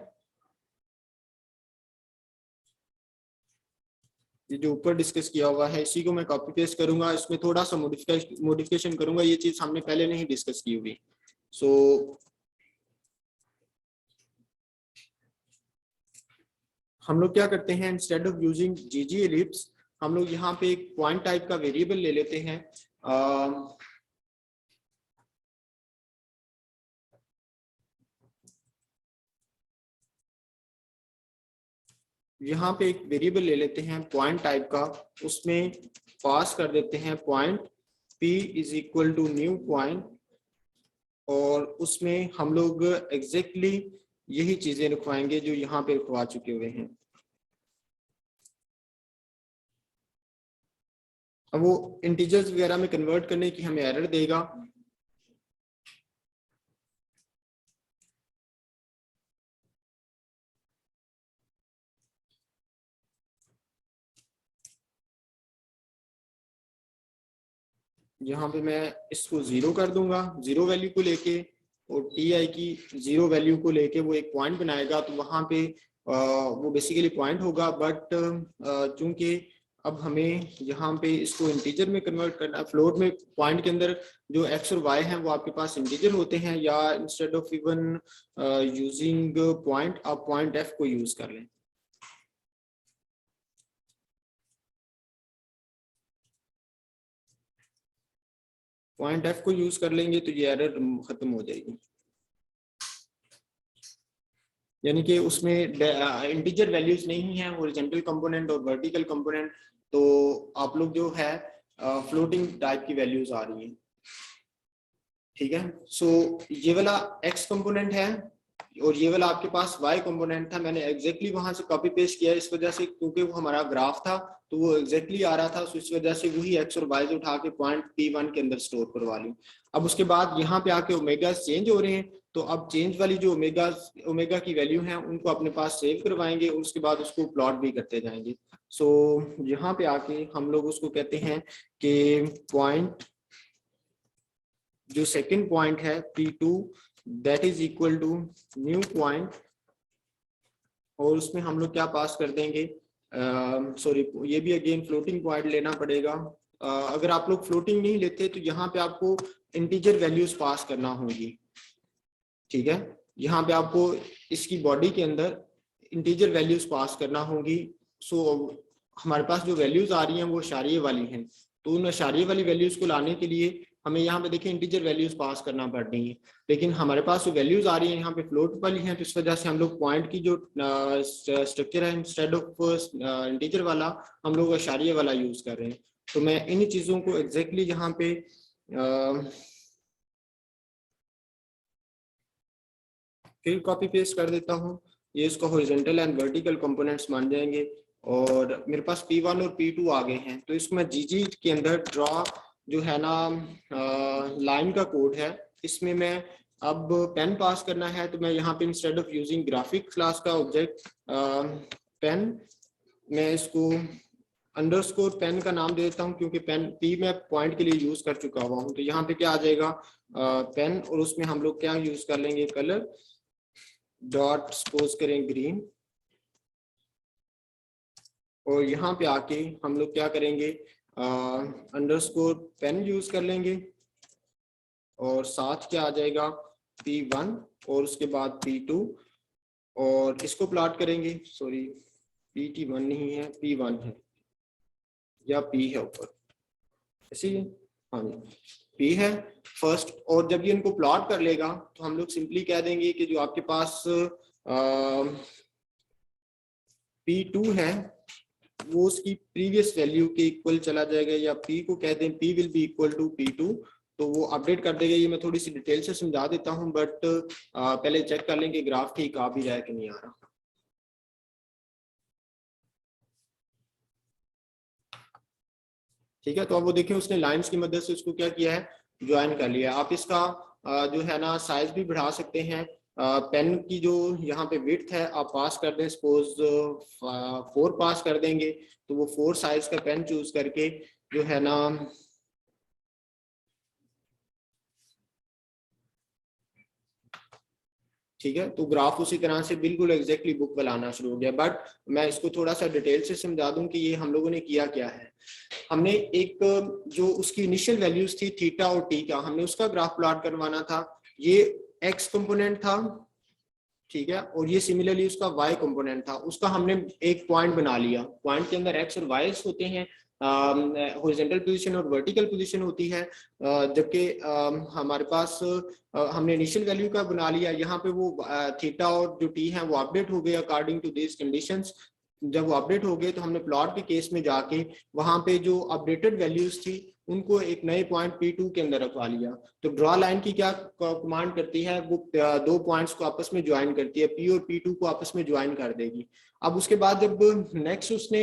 S1: ये जो ऊपर डिस्कस किया हुआ है, इसी को मैं कॉपी पेस्ट करूंगा, इसमें थोड़ा सा मॉडिफिकेशन करूंगा। ये चीज हमने पहले नहीं डिस्कस की हुई। सो हम लोग क्या करते हैं, इंस्टेड ऑफ यूजिंग जीजी एलिप्स हम लोग यहाँ पे एक पॉइंट टाइप का वेरिएबल ले लेते हैं। यहाँ पे एक वेरिएबल ले लेते हैं पॉइंट टाइप का, उसमें पास कर देते हैं point p is equal to new point, और उसमें हम लोग एग्जैक्टली यही चीजें लिखवाएंगे जो यहाँ पे लिखवा चुके हुए हैं। अब वो इंटीजर्स वगैरह में कन्वर्ट करने की हमें एरर देगा। यहाँ पे मैं इसको 0 कर दूंगा, 0 वैल्यू को लेके, और ti की 0 वैल्यू को लेके वो एक पॉइंट बनाएगा, तो वहां पे वो बेसिकली पॉइंट होगा। बट चूंकि अब हमें यहाँ पे इसको इंटीजर में कन्वर्ट करना, फ्लोट में पॉइंट के अंदर जो x और y हैं वो आपके पास इंटीजर होते हैं, या instead of even using point आप पॉइंट f को यूज कर लें। पॉइंट f को यूज कर लेंगे तो ये एरर खत्म हो जाएगी, यानी कि उसमें इंटीजर वैल्यूज नहीं है, हॉरिजॉन्टल कंपोनेंट और वर्टिकल कंपोनेंट, तो आप लोग जो है फ्लोटिंग टाइप की वैल्यूज आ रही हैं। ठीक है, सो ये वाला x कंपोनेंट है और ये वाला आपके पास y कंपोनेंट था। मैंने एग्जैक्टली वहां से कॉपी पेस्ट किया इस वजह से, क्योंकि वो हमारा ग्राफ था तो वो एग्जैक्टली आ रहा था, सो इस वजह से वही x और y उठा के पॉइंट p1 के अंदर स्टोर करवा ली। अब उसके बाद यहाँ पे आके ओमेगा चेंज हो रहे हैं, तो अब चेंज वाली जो ओमेगा की वैल्यू है उनको अपने पास सेव करवाएंगे और उसके बाद उसको प्लॉट भी करते जाएंगे। सो यहाँ पे आके हम लोग उसको कहते हैं कि पॉइंट, जो सेकंड पॉइंट है P2 that is equal to new point, और उसमें हम लोग क्या पास कर देंगे, सॉरी ये भी अगेन फ्लोटिंग पॉइंट लेना पड़ेगा। अगर आप लोग फ्लोटिंग नहीं लेते तो यहाँ पे आपको इंटीजर वैल्यूज पास करना होगी। ठीक है, यहाँ पे आपको इसकी बॉडी के अंदर इंटीजर वैल्यूज पास करना होगी। सो हमारे पास जो वैल्यूज आ रही हैं वो अशारिये वाली हैं, तो उन अशारिये वाली वैल्यूज को लाने के लिए हमें यहाँ पे देखिए इंटीजर वैल्यूज पास करना पड़ रही है, लेकिन हमारे पास जो वैल्यूज आ रही हैं यहाँ पे फ्लोट वाली हैं, तो इस वजह से हम लोग पॉइंट की जो स्ट्रक्चर है इंस्टेड ऑफ इंटीजर वाला हम लोग अशारिये वाला यूज कर रहे हैं। तो मैं इन चीजों को एग्जैक्टली यहाँ पे फिर कॉपी पेस्ट कर देता हूँ। ये इसको हॉरिजॉन्टल एंड वर्टिकल कंपोनेंट्स मान जाएंगे, और मेरे पास P1 और P2 आ गए हैं। तो इसको मैं जीजी के अंदर ड्रॉ जो है ना लाइन का कोड है, इसमें मैं अब पेन पास करना है, तो मैं यहाँ पे instead of using graphic class का ऑब्जेक्ट पेन, मैं इसको अंडरस्कोर पेन का नाम दे देता हूँ, क्योंकि पेन P मैं पॉइंट के लिए यूज कर चुका हुआ हूँ। तो यहाँ पे क्या आ जाएगा पेन, और उसमें हम लोग क्या यूज कर लेंगे, कलर डॉट सपोज करें ग्रीन, और यहाँ पे आके हम लोग क्या करेंगे अंडरस्कोर पेन यूज कर लेंगे, और साथ क्या आ जाएगा P1 और उसके बाद P2, और इसको प्लॉट करेंगे, सॉरी PT1 नहीं है P1 है, या P है ऊपर, ऐसे ही, हाँ जी P है फर्स्ट। और जब ये इनको प्लॉट कर लेगा तो हम लोग सिंपली कह देंगे कि जो आपके पास P2 है वो उसकी प्रीवियस वैल्यू के इक्वल चला जाएगा, या P को कह दें P will be equal to P2, तो वो अपडेट कर देगा। ये मैं थोड़ी सी डिटेल से समझा देता हूं, बट पहले चेक कर लें कि ग्राफ ठीक आ भी रहा है कि नहीं आ रहा। ठीक है, तो अब वो देखिए उसने लाइंस की मदद से उसको क्या किया है, ज्वाइन कर लिया। आप इसका जो है ना साइज भी बढ़ा सकते हैं। पेन की जो यहाँ पे विड्थ है आप पास कर दें, सपोज 4 पास कर देंगे, तो वो 4 साइज का पेन चूज करके जो है ना ठीक है, तो ग्राफ उसी तरह से बिल्कुल एग्जैक्टली बुक बनाना शुरू हो गया। बट मैं इसको थोड़ा सा डिटेल से समझा दूं कि ये हम लोगों ने किया क्या है। हमने एक जो उसकी इनिशियल वैल्यूज थी थीटा और टी का, हमने उसका ग्राफ प्लॉट करवाना था। ये एक्स कंपोनेंट था, ठीक है, और ये सिमिलरली उसका y कंपोनेंट था, उसका हमने एक पॉइंट बना लिया, पॉइंट के अंदर x और y होते हैं, हॉरिजॉन्टल पोजीशन और वर्टिकल पोजीशन होती है, जबकि हमारे पास हमने इनिशियल वैल्यू का बना लिया, यहाँ पे वो थीटा और जो t है वो अपडेट हो गए अकॉर्डिंग टू दिस कंडीशंस। जब वो अपडेट हो गए तो हमने प्लॉट के केस में जाके वहां पे जो अपडेटेड वैल्यूज थी उनको एक नए पॉइंट P2 के अंदर रखवा लिया। तो ड्रॉ लाइन की क्या कमांड करती है, वो दो पॉइंट्स को आपस में ज्वाइन करती है, P और P2 को आपस में ज्वाइन कर देगी। अब उसके बाद जब नेक्स्ट उसने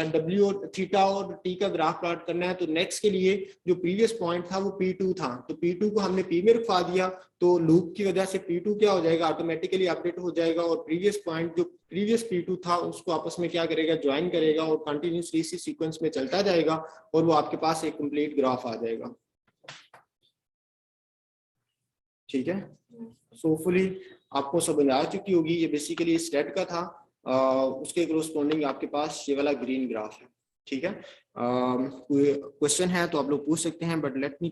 S1: W और थीटा और T का ग्राफ प्लॉट करना है, तो नेक्स्ट के लिए जो प्रीवियस पॉइंट था वो P2 था, तो P2 को हमने P में रखवा दिया, तो लूप की वजह से P2 क्या हो जाएगा, ऑटोमेटिकली अपडेट हो जाएगा, और प्रीवियस पॉइंट जो प्रीवियस P2 था उसको आपस में क्या करेगा, ज्वाइन करेगा, और कंटिन्यूसली इसी सीक्वेंस में चलता जाएगा, और वो आपके पास एक कंप्लीट ग्राफ आ जाएगा। ठीक है, सो होपफुली आपको समझ आ चुकी होगी। ये बेसिकली स्टेट का था, उसके कोरस्पॉन्डिंग आपके पास ये वाला ग्रीन ग्राफ है। ठीक है, कोई क्वेश्चन है तो आप लोग पूछ सकते हैं, बट लेट मी